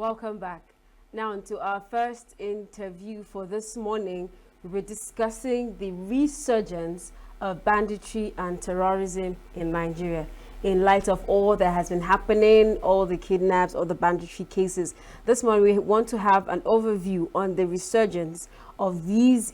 Welcome back. Now into our first interview for this morning. We're discussing the resurgence of banditry and terrorism in Nigeria in light of all that has been happening, all the kidnaps, all the banditry cases. This morning we want to have an overview on the resurgence of these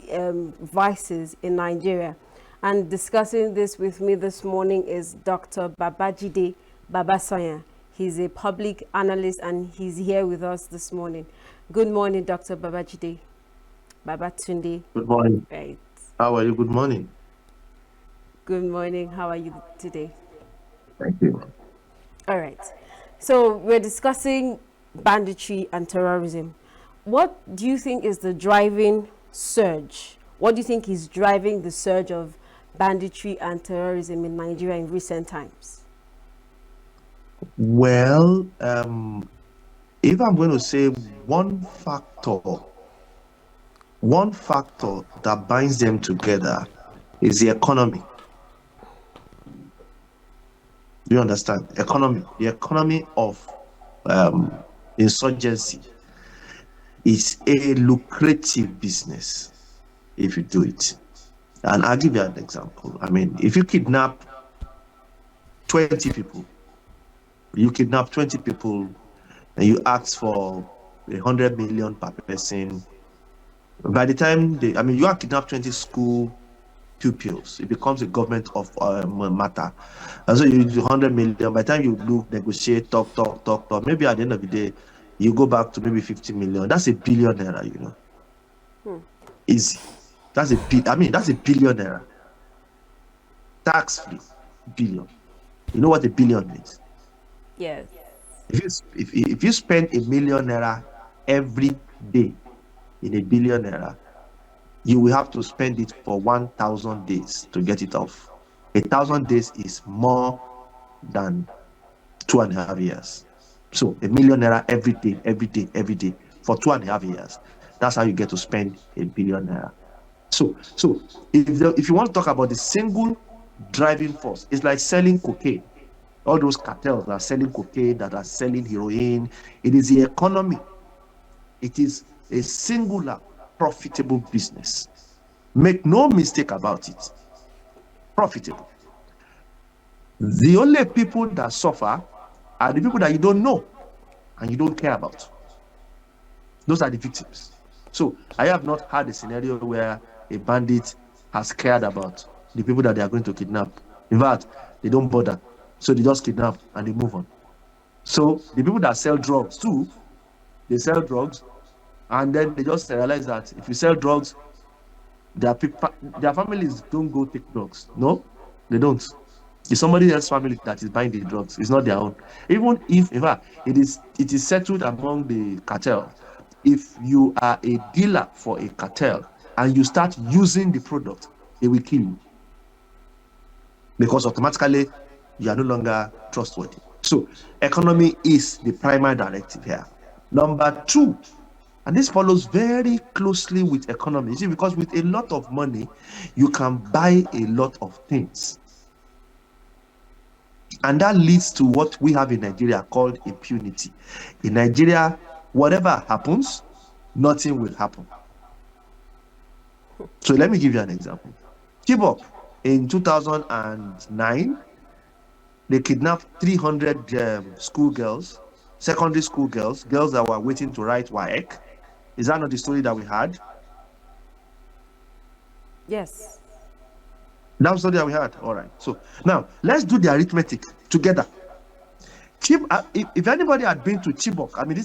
vices in Nigeria. And discussing this with me this morning is Dr. Babajide Babasanya. He's a public analyst and he's here with us this morning. Good morning, Dr. Babajide Babatunde. Good morning. Right. How are you? Good morning. Good morning. How are you today? Thank you. All right. So we're discussing banditry and terrorism. What do you think is the driving surge? What do you think is driving the surge of banditry and terrorism in Nigeria in recent times? Well, if I'm going to say one factor that binds them together is the economy. Do you understand? Economy. The economy of insurgency is a lucrative business if you do it. And I'll give you an example. I mean, if you kidnap 20 people, and you ask for 100 million per person. By the time you have kidnapped 20 school pupils, it becomes a government of matter. And so you do 100 million. By the time you look, negotiate, talk. Maybe at the end of the day, you go back to maybe 50 million. That's $1 billion, Easy. That's $1 billion. Tax-free billion. You know what $1 billion means? Yes. If you spend $1 million every day in $1 billion, you will have to spend it for 1,000 days to get it off. 1,000 days is more than 2.5 years. So $1 million every day for 2.5 years. That's how you get to spend $1 billion. So if you want to talk about the single driving force, it's like selling cocaine. All those cartels that are selling cocaine, that are selling heroin. It is the economy. It is a singular, profitable business. Make no mistake about it. Profitable. The only people that suffer are the people that you don't know and you don't care about. Those are the victims. So I have not had a scenario where a bandit has cared about the people that they are going to kidnap. In fact, they don't bother. So they just kidnap and they move on. So the people that sell drugs too, they sell drugs and then they just realize that if you sell drugs, their families don't go take drugs. No, they don't. It's somebody else's family that is buying the drugs. It's not their own. Even if, in fact, it is settled among the cartel. If you are a dealer for a cartel and you start using the product, they will kill you. Because automatically, you are no longer trustworthy. So economy is the primary directive here. Number two, and this follows very closely with economy, you see, because with a lot of money, you can buy a lot of things. And that leads to what we have in Nigeria called impunity. In Nigeria, whatever happens, nothing will happen. So let me give you an example. Chibok in 2009, they kidnapped 300 schoolgirls, secondary school girls that were waiting to write WAEC. Is that not the story that we had? Yes. That was the story that we had. All right. So now let's do the arithmetic together. If anybody had been to Chibok, I mean,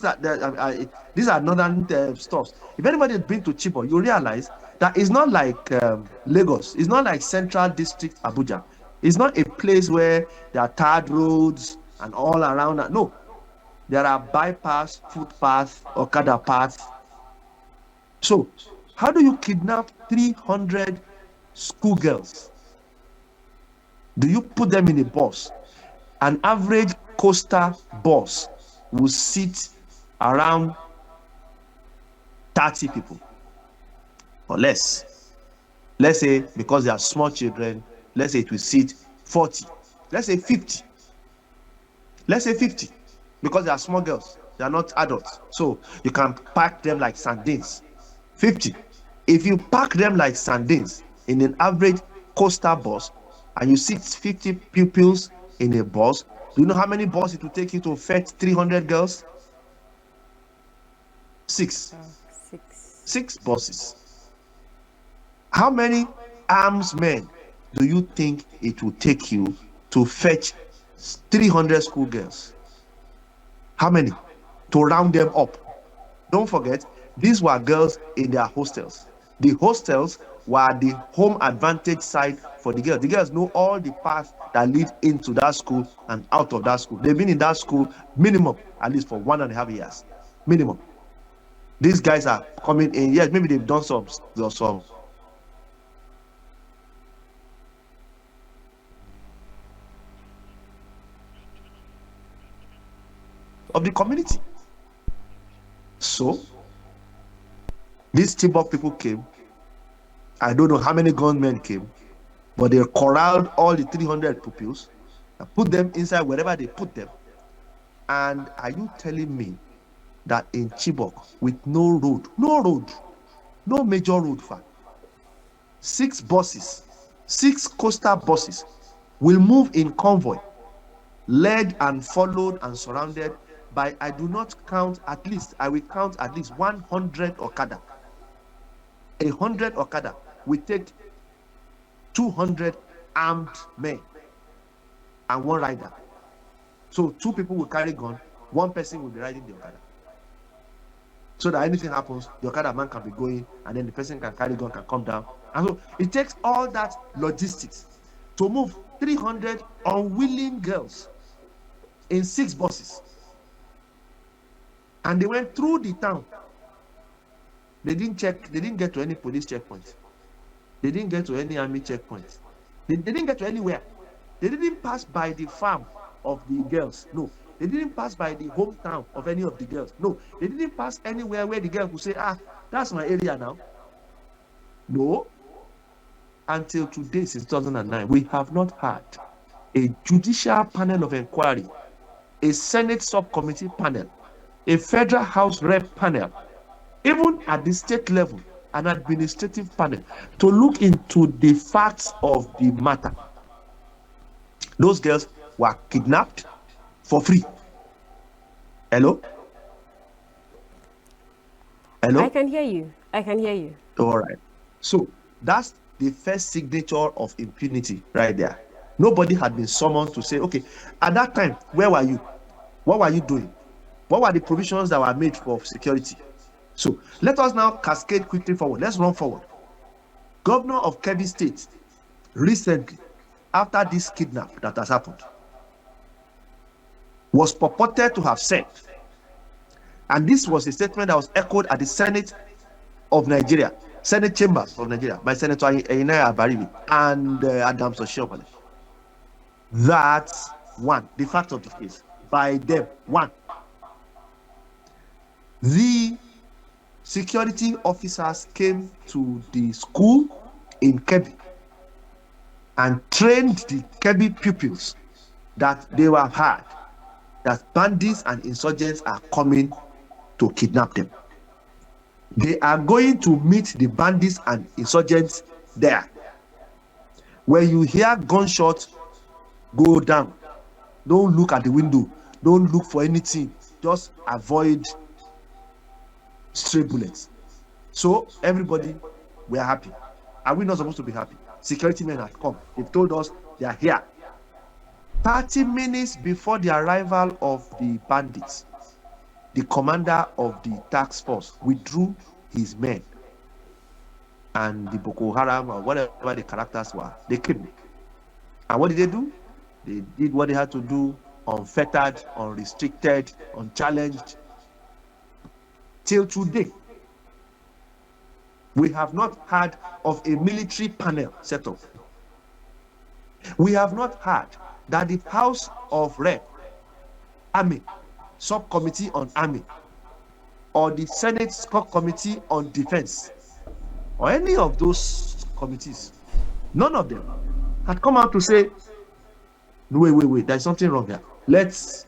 these are northern stuffs. If anybody had been to Chibok, you realize that it's not like Lagos. It's not like Central District Abuja. It's not a place where there are tarred roads and all around that. No, there are bypass, footpaths, Okada paths. So, how do you kidnap 300 schoolgirls? Do you put them in a bus? An average coastal bus will sit around 30 people or less. Let's say, because they are small children, let's say it will seat 40. Let's say 50. Let's say 50. Because they are small girls. They are not adults. So you can pack them like sardines. 50. If you pack them like sardines in an average coastal bus and you sit 50 pupils in a bus, do you know how many buses it will take you to fetch 300 girls? 6. 6 buses. How many armed men do you think it will take you to fetch 300 schoolgirls? How many? To round them up. Don't forget, these were girls in their hostels. The hostels were the home advantage side for the girls. The girls know all the paths that lead into that school and out of that school. They've been in that school minimum, at least for 1.5 years. Minimum. These guys are coming in. Yes, maybe they've done some of the community. So these Chibok people came. I don't know how many gunmen came, but they corralled all the 300 pupils and put them inside wherever they put them. And are you telling me that in Chibok, with no major road, 6 buses, 6 coastal buses will move in convoy, led and followed and surrounded by, I will count at least 100 Okada. 100 Okada will take 200 armed men and 1 rider. So 2 people will carry gun, 1 person will be riding the Okada. So that anything happens, the Okada man can be going, and then the person can carry gun, can come down. And so it takes all that logistics to move 300 unwilling girls in 6 buses. And they went through the town. They didn't get to any police checkpoint. They didn't get to any army checkpoint. They didn't get to anywhere. They didn't pass by the farm of the girls. No. They didn't pass by the hometown of any of the girls. No. They didn't pass anywhere where the girl would say, that's my area now. No. Until today, since 2009, we have not had a judicial panel of inquiry, a Senate subcommittee panel, a federal House rep panel, even at the state level, an administrative panel, to look into the facts of the matter. Those girls were kidnapped for free. Hello? I can hear you. All right. So that's the first signature of impunity right there. Nobody had been summoned to say, okay, at that time, where were you? What were you doing? What were the provisions that were made for security? So let us now cascade quickly forward. Let's run forward. Governor of Kebbi State recently, after this kidnap that has happened, was purported to have said, and this was a statement that was echoed at the Senate of Nigeria, Senate chambers of Nigeria, by Senator Einaya Abaribi and Adams Oshiomhole, that the fact of the case, by them, the security officers came to the school in Kebbi and trained the Kebbi pupils that they were had, that bandits and insurgents are coming to kidnap them. They are going to meet the bandits and insurgents there. When you hear gunshots go down, don't look at the window, don't look for anything, just avoid stray bullets. So everybody, we are happy. Are we not supposed to be happy? Security men have come. They've told us they are here. 30 minutes before the arrival of the bandits, the commander of the task force withdrew his men, and the Boko Haram or whatever the characters were, they came. And what did they do? They did what they had to do, unfettered, unrestricted, unchallenged. Till today, we have not heard of a military panel set up. We have not heard that the House of Rep, Army, Subcommittee on Army, or the Senate Subcommittee on Defense, or any of those committees, none of them had come out to say, no, wait, there's something wrong here. Let's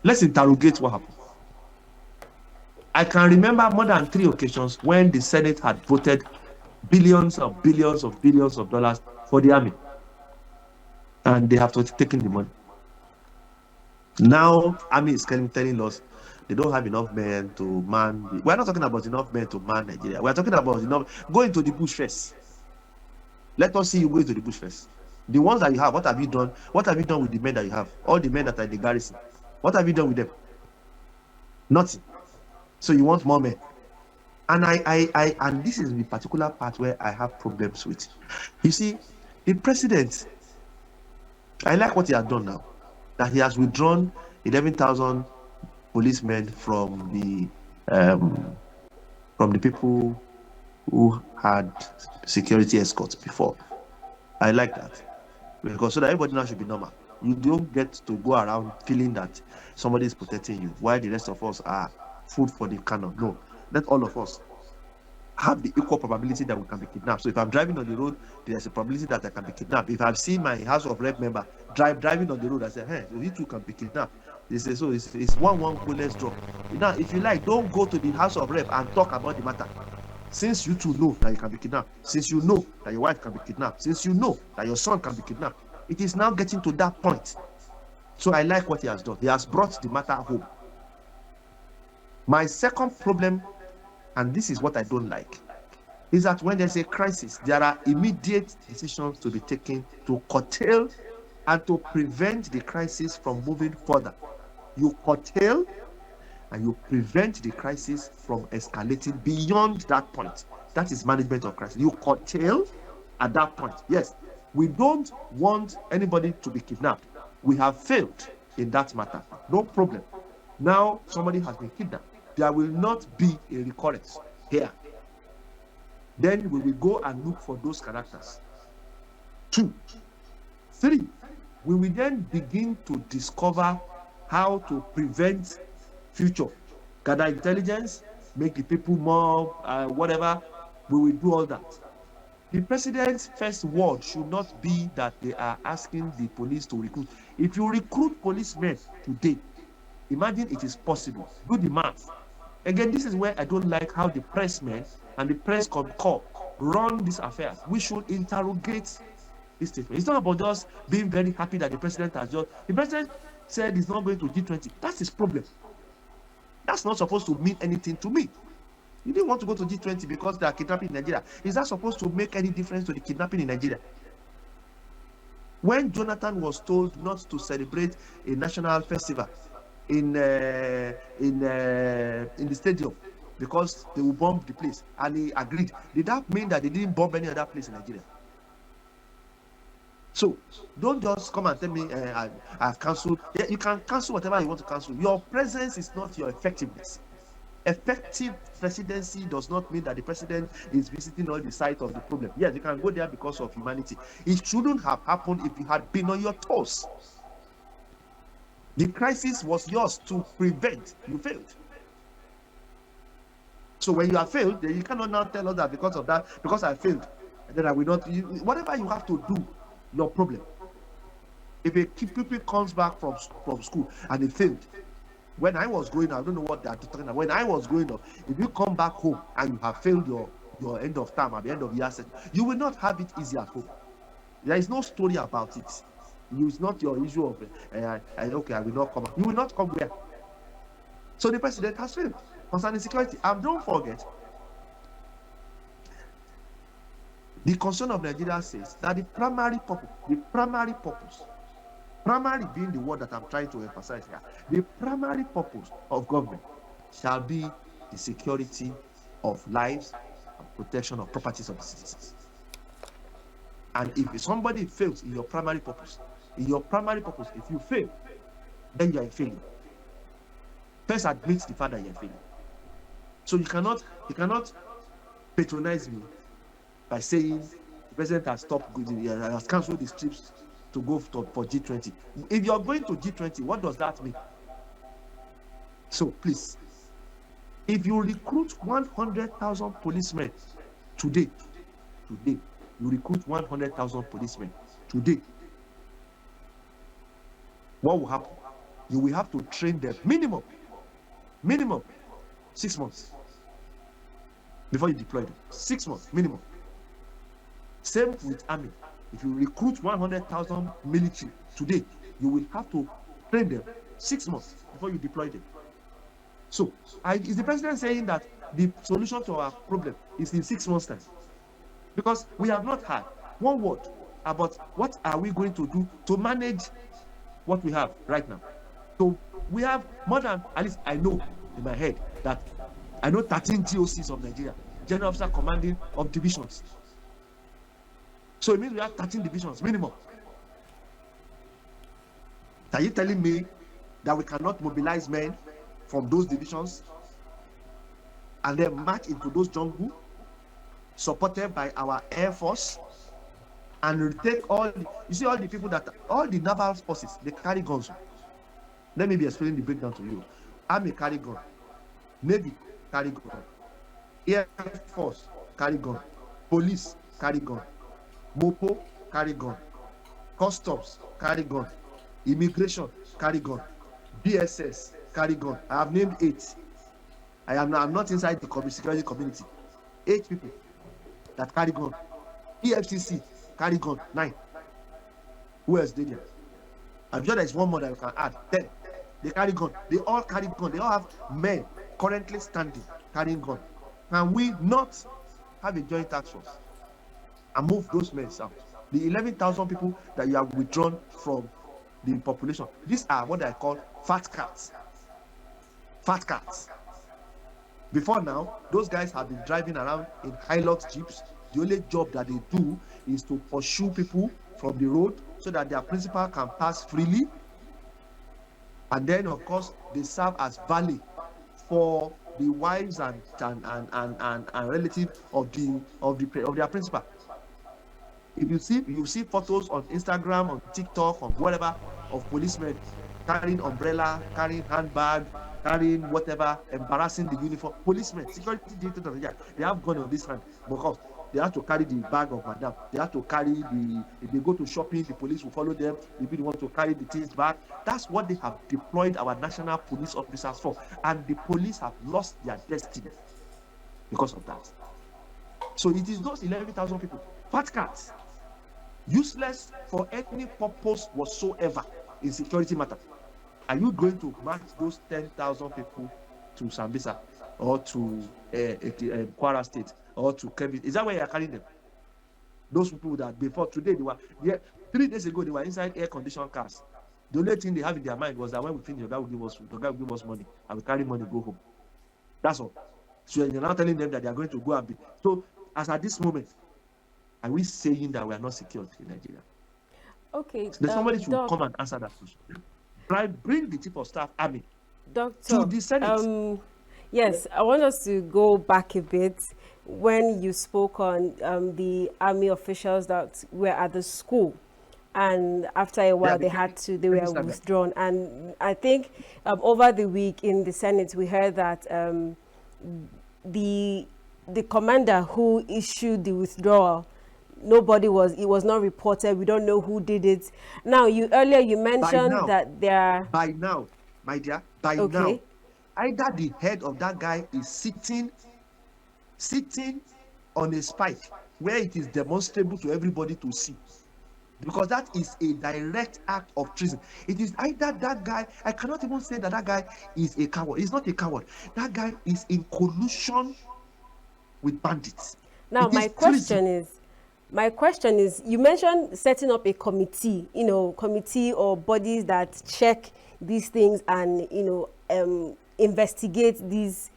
interrogate what happened. I can remember more than 3 occasions when the Senate had voted billions of dollars for the army, and they have to taken the money. Now, army is telling us they don't have enough men to man. We're not talking about enough men to man Nigeria. We're talking about enough. Go into the bush first. Let us see you go into the bush first. The ones that you have, what have you done? What have you done with the men that you have? All the men that are in the garrison. What have you done with them? Nothing. So you want more men. And and this is the particular part where I have problems with. You see, the president, I like what he has done now. That he has withdrawn 11,000 policemen from the people who had security escorts before. I like that, because so that everybody now should be normal. You don't get to go around feeling that somebody is protecting you while the rest of us are food for the cannon. No, let all of us have the equal probability that we can be kidnapped. So if I'm driving on the road, there's a probability that I can be kidnapped. If I've seen my House of Rep member driving on the road, I say, hey, you too can be kidnapped. They say, so it's one let's drop. Now, if you like, don't go to the House of Rep and talk about the matter. Since you two know that you can be kidnapped, since you know that your wife can be kidnapped, since you know that your son can be kidnapped, it is now getting to that point. So I like what he has done. He has brought the matter home. My second problem, and this is what I don't like, is that when there's a crisis, there are immediate decisions to be taken to curtail and to prevent the crisis from moving further. You curtail and you prevent the crisis from escalating beyond that point. That is management of crisis. You curtail at that point. Yes, we don't want anybody to be kidnapped. We have failed in that matter. No problem. Now somebody has been kidnapped. There will not be a recurrence here. Then we will go and look for those characters. 2. 3, we will then begin to discover how to prevent future. Gather intelligence, make the people more whatever. We will do all that. The president's first word should not be that they are asking the police to recruit. If you recruit policemen today, imagine it is possible. Do the math. Again, this is where I don't like how the pressmen and the press corps run this affair. We should interrogate this statement. It's not about just being very happy that the president has just. The president said he's not going to G20. That's his problem. That's not supposed to mean anything to me. You didn't want to go to G20 because they are kidnapping in Nigeria. Is that supposed to make any difference to the kidnapping in Nigeria? When Jonathan was told not to celebrate a national festival in the stadium because they will bomb the place, and he agreed, did that mean that they didn't bomb any other place in Nigeria? So don't just come and tell me I've cancelled. Yeah, you can cancel whatever you want to cancel. Your presence is not your effectiveness. Effective presidency does not mean that the president is visiting all the sites of the problem. Yes, you can go there because of humanity. It shouldn't have happened if you had been on your toes. The crisis was yours to prevent. You failed. So when you have failed, then you cannot now tell us that because of that, because I failed, then I will not. Whatever you have to do, your problem. If a pupil comes back from school and he failed, when I was growing up, I don't know what they are talking about. When I was growing up, if you come back home and you have failed your end of term at the end of year, you will not have it easy at home. There is no story about it. It's not your issue of okay, I will not come. You will not come where. So the president has failed concerning security. And don't forget, the concern of Nigeria says that the primary purpose, primary being the word that I'm trying to emphasize here, the primary purpose of government shall be the security of lives and protection of properties of the citizens. And if somebody fails in your primary purpose, if you fail, then you are a failure. First admit the fact that you are a failure. So you cannot patronize me by saying the president has has cancelled his trips to go for G20. If you are going to G20, what does that mean? So please, if you recruit 100,000 policemen today, you recruit 100,000 policemen today, what will happen? You will have to train them minimum 6 months before you deploy them. 6 months minimum. Same with army. If you recruit 100,000 military today, you will have to train them 6 months before you deploy them. So, is the president saying that the solution to our problem is in 6 months' time? Because we have not had one word about what are we going to do to manage what we have right now. So we have more than, at least I know in my head, that I know 13 GOCs of Nigeria, General Officer Commanding of Divisions. So it means we have 13 divisions minimum. Are you telling me that we cannot mobilize men from those divisions and then march into those jungle, supported by our Air Force, and take all the, you see all the people that, all the naval forces, they carry guns. Let me be explaining the breakdown to you. Army carry gun, Navy carry gun, Air Force carry gun, Police carry gun, Mopo carry gun, Customs carry gun, Immigration carry gun, BSS carry gun. I have named 8. I'm not inside the security community. 8 people that carry gun. EFCC carry gun 9. Who else did it? I'm sure there's one more that you can add. 10. They carry gun. They all carry gun. They all have men currently standing carrying gun. Can we not have a joint task force and move those men out? The 11,000 people that you have withdrawn from the population, these are what I call fat cats. Fat cats. Before now, those guys have been driving around in Hilux jeeps. The only job that they do is to pursue people from the road so that their principal can pass freely. And then, of course, they serve as valet for the wives and relatives of their principal. If you see photos on Instagram, on TikTok, on whatever, of policemen carrying umbrella, carrying handbag, carrying whatever, embarrassing the uniform. Policemen, security details, they have gun on this hand because they have to carry the bag of madam. They have to carry if they go to shopping, the police will follow them. If they want to carry the things back, that's what they have deployed our national police officers for. And the police have lost their destiny because of that. So it is those 11,000 people, fat cats, useless for any purpose whatsoever in security matter. Are you going to match those 10,000 people to Sambisa or to Kwara State or to Kebbi? Is that where you are carrying them? Those people that before today, they were 3 days ago, they were inside air-conditioned cars. The only thing they have in their mind was that when we finish, the guy will give us money, and we carry money, go home. That's all. So you're now telling them that they are going to go and be. So as at this moment, are we saying that we are not secured in Nigeria? Okay. So somebody should come and answer that question. Bring the chief of staff army Doctor, to the Senate. Yes, I want us to go back a bit when you spoke on the army officials that were at the school, and after a while they were withdrawn. And I think over the week in the Senate we heard that the commander who issued the withdrawal, it was not reported. We don't know who did it. Now, earlier you mentioned that there. By now, my dear, now, either the head of that guy is sitting on a spike where it is demonstrable to everybody to see, because that is a direct act of treason. It is either that guy, I cannot even say that guy is a coward. He's not a coward. That guy is in collusion with bandits. Now, my question is, you mentioned setting up a committee, committee or bodies that check these things and, investigate these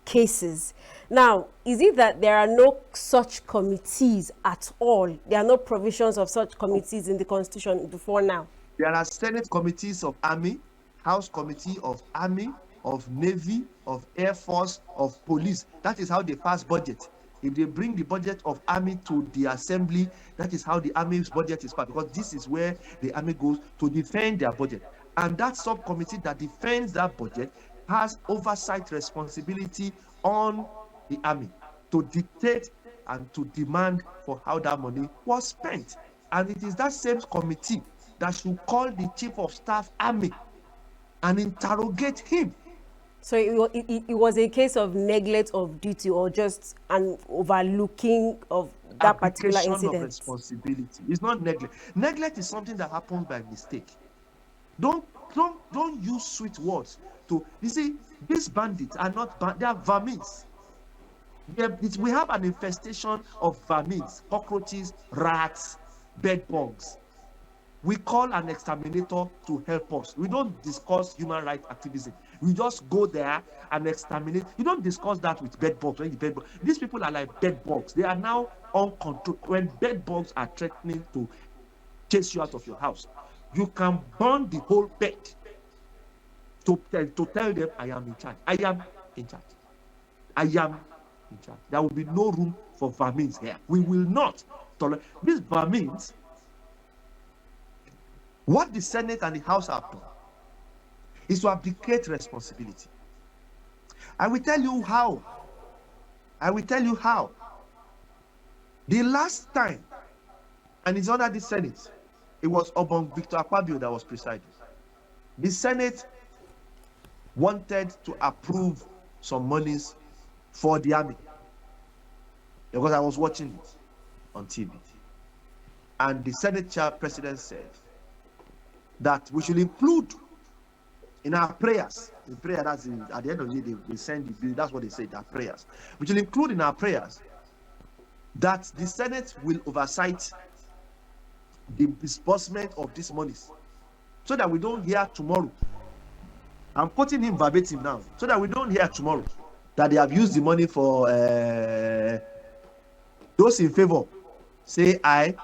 cases. Now, is it that there are no such committees at all? There are no provisions of such committees in the Constitution before now? There are Senate committees of Army, House Committee of Army, of Navy, of Air Force, of Police. That is how they pass budget. If they bring the budget of army to the assembly, that is how the army's budget is passed, because this is where the army goes to defend their budget. And that subcommittee that defends that budget has oversight responsibility on the army to dictate and to demand for how that money was spent. And it is that same committee that should call the chief of staff army and interrogate him So it was a case of neglect of duty or just an overlooking of that particular Application of incident. responsibility. It's not neglect. Neglect is something that happens by mistake. Don't use sweet words to. You see, these bandits are not they are vermins. We have an infestation of vermins, cockroaches, rats, bed bugs. We call an exterminator to help us. We don't discuss human rights activism. We just go there and exterminate. You don't discuss that with bed bugs. These people are like bed bugs. They are now uncontrolled. When bed bugs are threatening to chase you out of your house, you can burn the whole bed to tell them, I am in charge. I am in charge. I am in charge. There will be no room for vermins here. We will not tolerate these vermins. What the Senate and the House have done is to abdicate responsibility. I will tell you how. I will tell you how. The last time, and it's under the Senate, it was Obong Victor Akpabio that was presiding. The Senate wanted to approve some monies for the army because I was watching it on TV. And the Senate chair president said that we should include in our prayers, in prayer, that's at the end of the day, they send the bill, that's what they say, their prayers. We should include in our prayers that the Senate will oversight the disbursement of these monies so that we don't hear tomorrow. I'm quoting him verbatim now, so that we don't hear tomorrow that they have used the money for those in favor, say aye,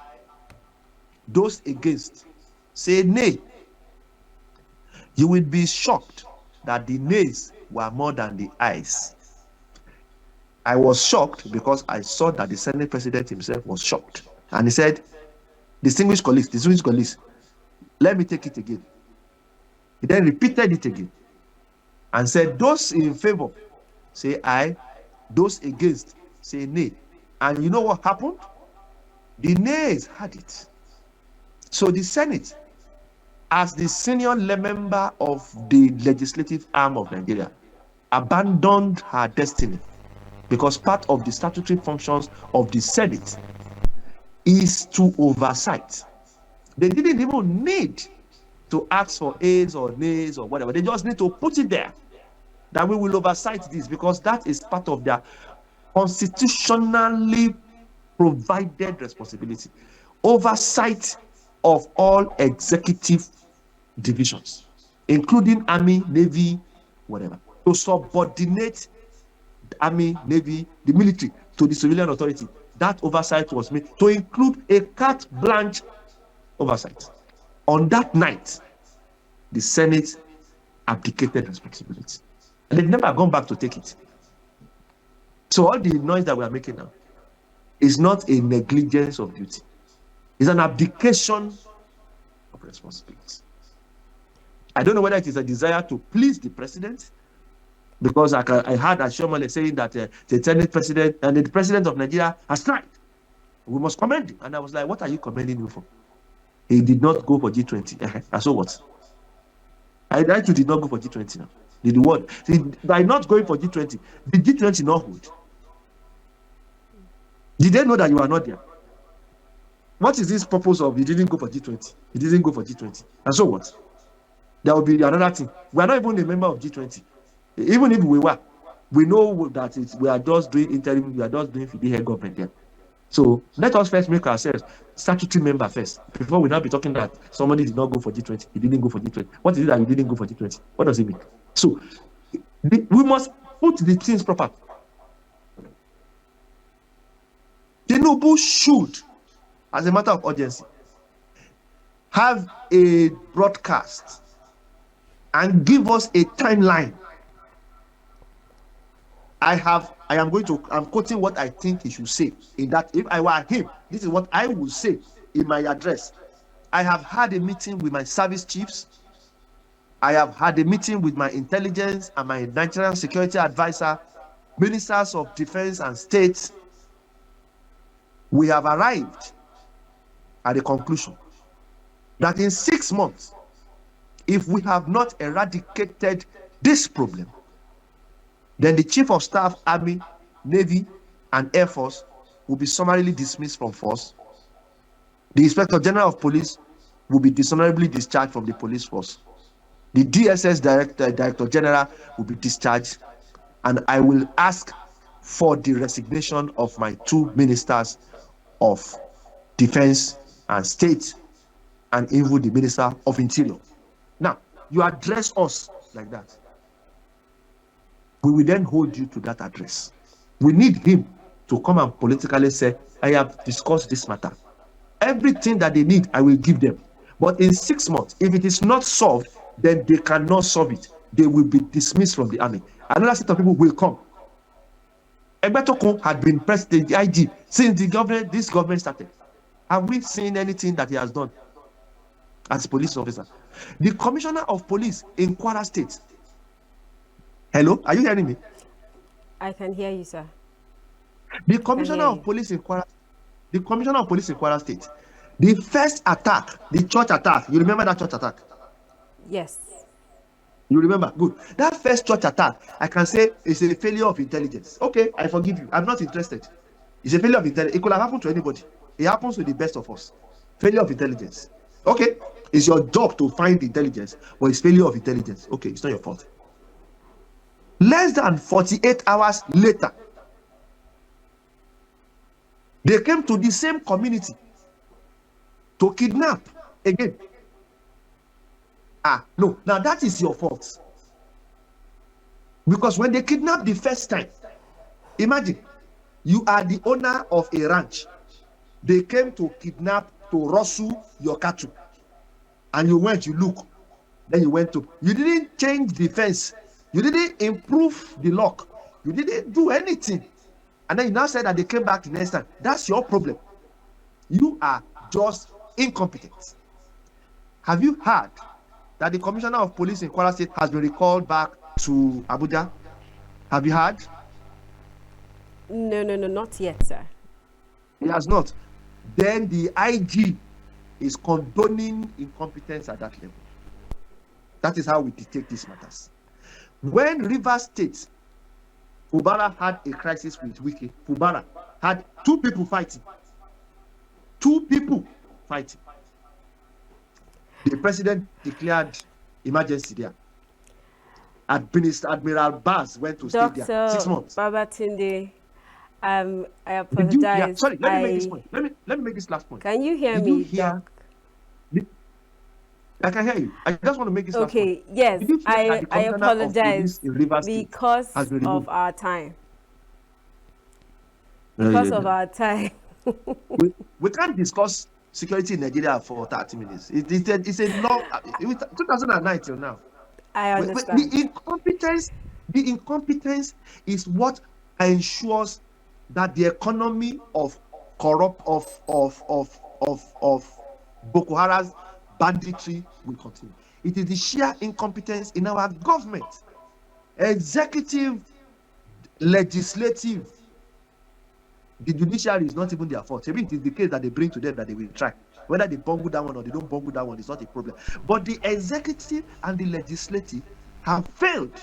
those against, say nay. You will be shocked that the nays were more than the ayes. I was shocked because I saw that the Senate president himself was shocked. And he said, distinguished colleagues, let me take it again. He then repeated it again and said, those in favor, say aye, those against, say nay. And you know what happened? The nays had it. So the Senate, as the senior member of the legislative arm of Nigeria, abandoned her destiny because part of the statutory functions of the Senate is to oversight. They didn't even need to ask for ayes or nays or whatever. They just need to put it there that we will oversight this because that is part of their constitutionally provided responsibility. Oversight of all executive divisions, including Army, Navy, whatever, to subordinate Army, Navy, the military to the civilian authority. That oversight was made to include a carte blanche oversight. On that night, the Senate abdicated responsibility. And they've never gone back to take it. So all the noise that we are making now is not a negligence of duty. It's an abdication of responsibility. I don't know whether it is a desire to please the president, because I heard Ashomole saying that the Senate president and the president of Nigeria has tried. We must commend him. And I was like, what are you commending him for? He did not go for G20. And so what? I too did not go for G20 now. Did the word. By not going for G20, did G20 not hold? Did they know that you are not there? What is this purpose of you didn't go for G20? You didn't go for G20. And so what? There will be another thing. We are not even a member of G20. Even if we were, we know that we are just doing interim, we are just doing FIDE government there. So let us first make ourselves statutory member first, before we now be talking that somebody did not go for G20, he didn't go for G20. What is it that you didn't go for G20? What does it mean? So we must put the things proper. Tinubu should, as a matter of urgency, have a broadcast and give us a timeline. I'm quoting what I think he should say in that. If I were him, this is what I would say in my address. I have had a meeting with my service chiefs. I have had a meeting with my intelligence and my Nigerian security advisor, ministers of defense and states. We have arrived at a conclusion that in 6 months, if we have not eradicated this problem, Then the Chief of Staff, Army, Navy, and Air Force will be summarily dismissed from force. The Inspector General of Police will be dishonorably discharged from the police force. The DSS Director General will be discharged, and I will ask for the resignation of my 2 ministers of Defense and State, and even the Minister of Interior. Now, you address us like that. We will then hold you to that address. We need him to come and politically say, I have discussed this matter. Everything that they need, I will give them. But in 6 months, if it is not solved, then they cannot solve it. They will be dismissed from the army. Another set of people will come. Egbetokun had been president, the IG, since this government started. Have we seen anything that he has done as a police officer? The Commissioner of Police in Kwara State. Hello, are you hearing me? I can hear you, sir. The Commissioner of Police in Kwara State. The first attack, the church attack. You remember that church attack? Yes. You remember? Good. That first church attack, I can say it's a failure of intelligence. Okay, I forgive you. I'm not interested. It's a failure of intelligence. It could have happened to anybody. It happens to the best of us. Failure of intelligence. Okay, it's your job to find the intelligence, but it's failure of intelligence. Okay, it's not your fault. Less than 48 hours later, they came to the same community to kidnap again. No, now that is your fault. Because when they kidnapped the first time, imagine, you are the owner of a ranch. They came to kidnap, to rustle your cattle. And you went, you look. Then you went to, you didn't change the fence. You didn't improve the lock. You didn't do anything. And then you now said that they came back the next time. That's your problem. You are just incompetent. Have you heard that the Commissioner of Police in Kwara State has been recalled back to Abuja? Have you heard? No, not yet, sir. He has not. Then the IG is condoning incompetence at that level. That is how we detect these matters. When Rivers State, Fubara had a crisis with Wiki, Fubara had 2 people fighting. 2 people fighting. The president declared emergency there. Admiral Baz went to stay there 6 months. Babatunde, I apologize. Sorry, let me make this point. Let me make this last point. Can you hear me, Doc? I can hear you. I just want to make this last point. Okay, yes, I apologize because of our time. Of our time. we can't discuss security in Nigeria for 30 minutes. It's a long, 2009 till now. I understand. The incompetence is what ensures that the economy of Boko Haram's banditry will continue. It is the sheer incompetence in our government, executive, legislative. The judiciary is not even their fault. Maybe it is the case that they bring to them that they will try. Whether they bungle that one or they don't bungle that one is not a problem. But the executive and the legislative have failed.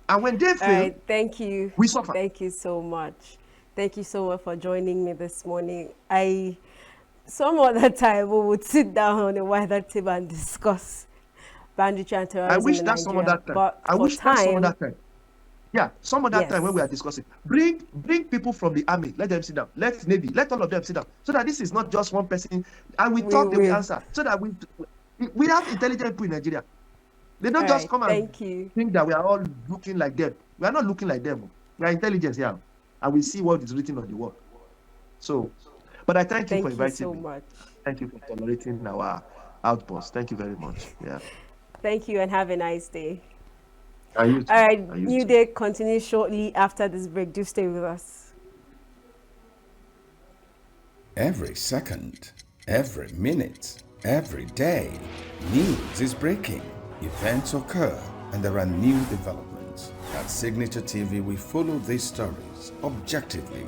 And when they fail, thank you. We suffer. Thank you so much. Thank you so much for joining me this morning. Some other time we would sit down on a wider table and discuss banditry and terrorism. I wish that some other time. But I wish that some other time. Yeah, some other Yes. time when we are discussing. Bring people from the army. Let them sit down. Let Navy. Let all of them sit down. So that this is not just one person. And we talk, they will answer. So that we have intelligent people in Nigeria. They don't just come and think that we are all looking like them. We are not looking like them. We are intelligent here. And we see what is written on the wall. So, but I thank you for inviting me. Much. Thank you for tolerating our outburst. Thank you very much. Yeah. Thank you and have a nice day. All right, New Day continues shortly after this break. Do stay with us. Every second, every minute, every day, news is breaking. Events occur and there are new developments. At Signature TV, we follow these stories objectively,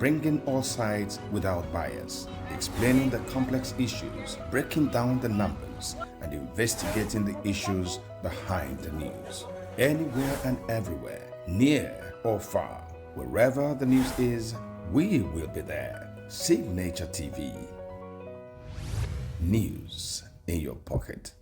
bringing all sides without bias, explaining the complex issues, breaking down the numbers, and investigating the issues behind the news. anywhere and everywhere, near or far. Wherever the news is, we will be there. Signature TV. News in your pocket.